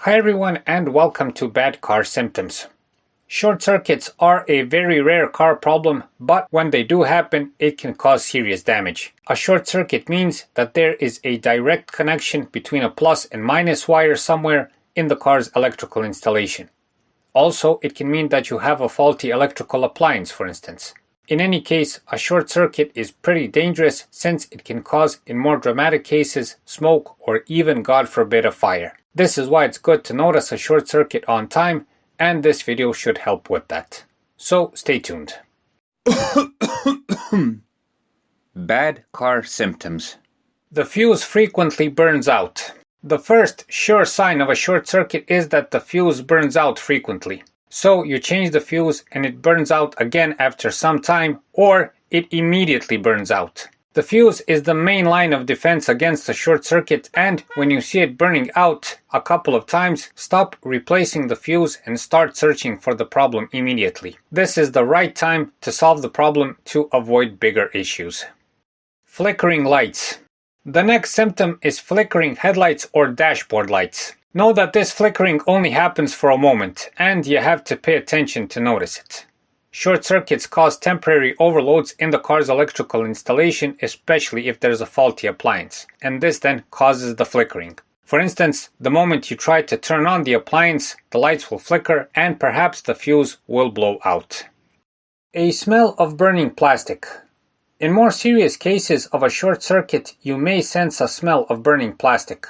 Hi everyone and welcome to Bad Car Symptoms. Short circuits are a very rare car problem, but when they do happen, it can cause serious damage. A short circuit means that there is a direct connection between a plus and minus wire somewhere in the car's electrical installation. Also, it can mean that you have a faulty electrical appliance, for instance. In any case, a short circuit is pretty dangerous since it can cause, in more dramatic cases, smoke or even, God forbid, a fire. This is why it's good to notice a short circuit on time, and this video should help with that. So stay tuned. Bad car symptoms. The fuse frequently burns out. The first sure sign of a short circuit is that the fuse burns out frequently. So you change the fuse and it burns out again after some time, or it immediately burns out. The fuse is the main line of defense against a short circuit, and when you see it burning out a couple of times, stop replacing the fuse and start searching for the problem immediately. This is the right time to solve the problem to avoid bigger issues. Flickering lights. The next symptom is flickering headlights or dashboard lights. Know that this flickering only happens for a moment, and you have to pay attention to notice it. Short circuits cause temporary overloads in the car's electrical installation, especially if there's a faulty appliance, and this then causes the flickering. For instance, the moment you try to turn on the appliance, the lights will flicker and perhaps the fuse will blow out. A smell of burning plastic. In more serious cases of a short circuit, you may sense a smell of burning plastic.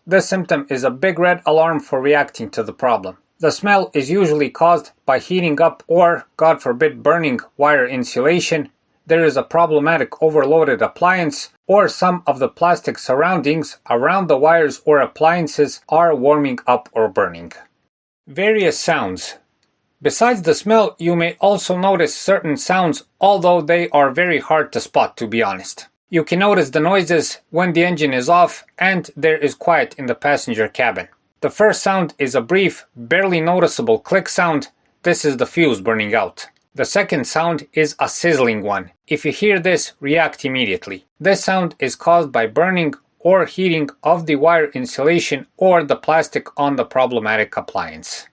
This symptom is a big red alarm for reacting to the problem. The smell is usually caused by heating up or, God forbid, burning wire insulation. There is a problematic overloaded appliance, or some of the plastic surroundings around the wires or appliances are warming up or burning. Various sounds. Besides the smell, you may also notice certain sounds, although they are very hard to spot, to be honest. You can notice the noises when the engine is off and there is quiet in the passenger cabin. The first sound is a brief, barely noticeable click sound. This is the fuse burning out. The second sound is a sizzling one. If you hear this, react immediately. This sound is caused by burning or heating of the wire insulation or the plastic on the problematic appliance.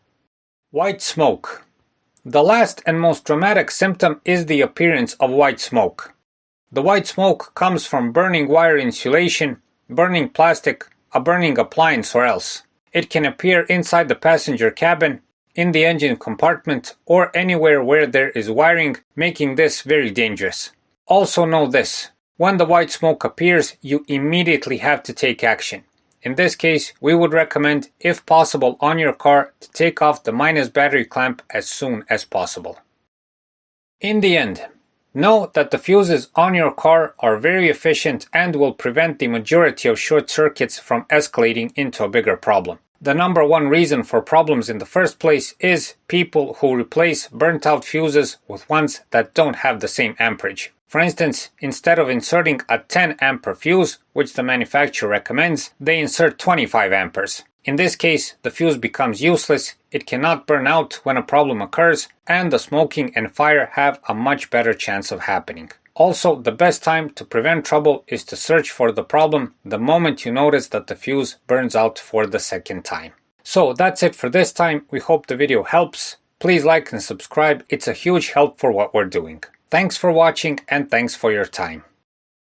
White smoke. The last and most dramatic symptom is the appearance of white smoke. The white smoke comes from burning wire insulation, burning plastic, a burning appliance or else. It can appear inside the passenger cabin, in the engine compartment, or anywhere where there is wiring, making this very dangerous. Also know this: when the white smoke appears, you immediately have to take action. In this case, we would recommend, if possible on your car, to take off the minus battery clamp as soon as possible. In the end, know that the fuses on your car are very efficient and will prevent the majority of short circuits from escalating into a bigger problem. The number one reason for problems in the first place is people who replace burnt out fuses with ones that don't have the same amperage. For instance, instead of inserting a 10 ampere fuse, which the manufacturer recommends, they insert 25 amperes. In this case, the fuse becomes useless, it cannot burn out when a problem occurs, and the smoking and fire have a much better chance of happening. Also, the best time to prevent trouble is to search for the problem the moment you notice that the fuse burns out for the second time. So that's it for this time. We hope the video helps. Please like and subscribe, it's a huge help for what we're doing. Thanks for watching and thanks for your time.